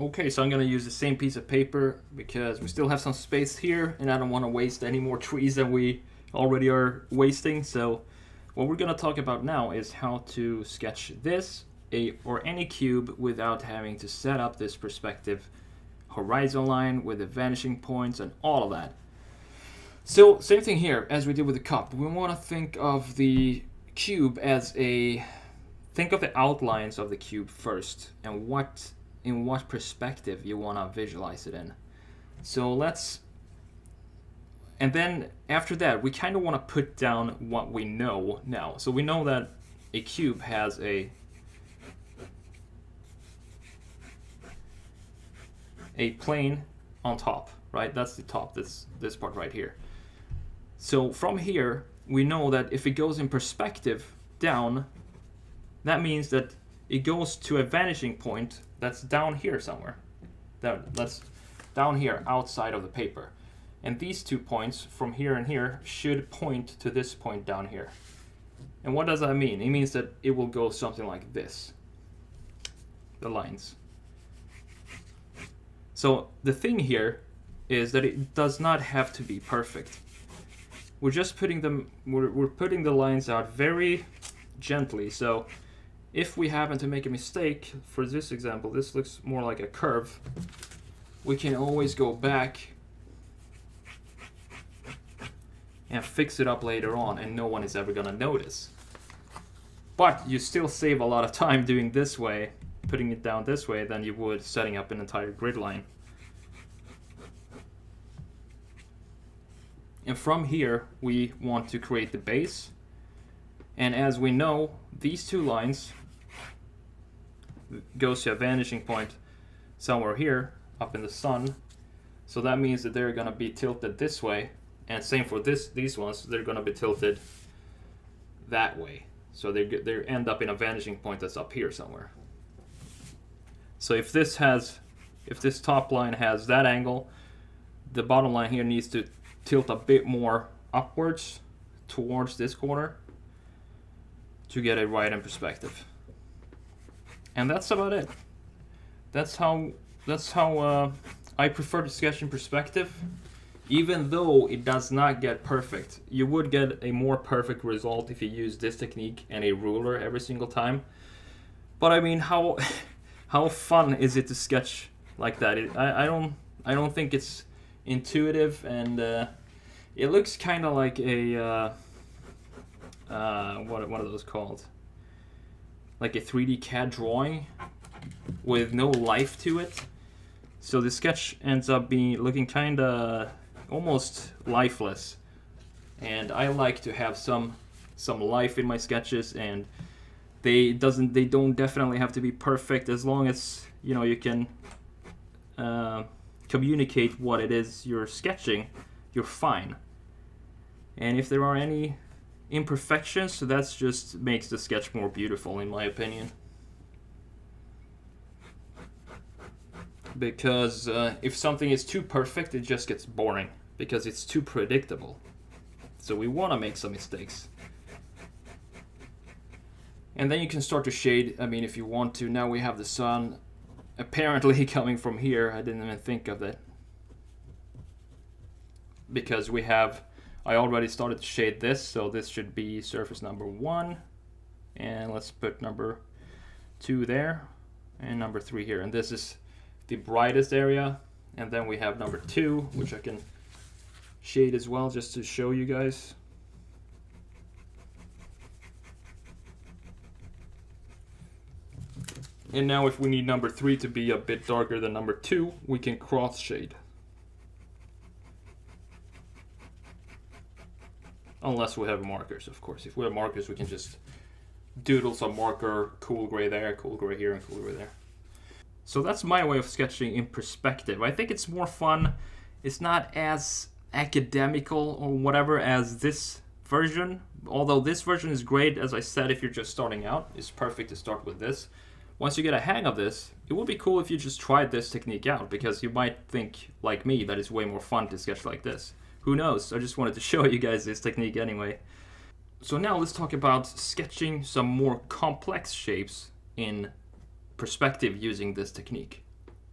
Okay, so I'm gonna use the same piece of paper because we still have some space here and I don't want to waste any more trees than we already are wasting. So what we're gonna talk about now is how to sketch this or any cube without having to set up this perspective horizon line with the vanishing points and all of that. So same thing here as we did with the cup. We want to think of the cube as think of the outlines of the cube first and in what perspective you want to visualize it in. So and then after that we kind of want to put down what we know now. So we know that a cube has a plane on top, right? That's the top, this part right here. So from here, we know that if it goes in perspective down, that means that it goes to a vanishing point that's down here somewhere. That's down here outside of the paper. And these 2 points from here and here should point to this point down here. And what does that mean? It means that it will go something like this. The lines. So the thing here is that it does not have to be perfect. We're just putting the lines out very gently. So if we happen to make a mistake, for this example, this looks more like a curve, we can always go back and fix it up later on and no one is ever gonna notice. But you still save a lot of time doing this way, putting it down this way, than you would setting up an entire grid line. And from here, we want to create the base. And as we know, these 2 lines goes to a vanishing point somewhere here, up in the sun. So that means that they're gonna be tilted this way. And same for these ones, they're gonna be tilted that way. So they end up in a vanishing point that's up here somewhere. So if this top line has that angle, the bottom line here needs to tilt a bit more upwards towards this corner to get it right in perspective. And that's about it. That's how I prefer to sketch in perspective. Even though it does not get perfect, you would get a more perfect result if you use this technique and a ruler every single time. But I mean, how fun is it to sketch like that? I don't think it's intuitive, and it looks kind of like a what are those called? Like a 3D CAD drawing with no life to it. So the sketch ends up looking kind of almost lifeless. And I like to have some life in my sketches, and they don't definitely have to be perfect, as long as you can communicate what it is you're sketching, you're fine. And if there are any imperfections, that just makes the sketch more beautiful, in my opinion. Because if something is too perfect, it just gets boring, because it's too predictable. So we want to make some mistakes. And then you can start to shade, if you want to. Now we have the sun apparently coming from here. I didn't even think of that. Because I already started to shade this, so this should be surface number 1. And let's put number 2 there, and number 3 here. And this is the brightest area. And then we have number 2, which I can shade as well, just to show you guys. And now if we need number 3 to be a bit darker than number 2, we can cross shade. Unless we have markers, of course. If we have markers, we can just doodle some marker, cool gray there, cool gray here, and cool gray there. So that's my way of sketching in perspective. I think it's more fun. It's not as academical or whatever as this version. Although this version is great, as I said, if you're just starting out. It's perfect to start with this. Once you get a hang of this, it would be cool if you just tried this technique out, because you might think, like me, that it's way more fun to sketch like this. Who knows? I just wanted to show you guys this technique anyway. So now let's talk about sketching some more complex shapes in perspective using this technique.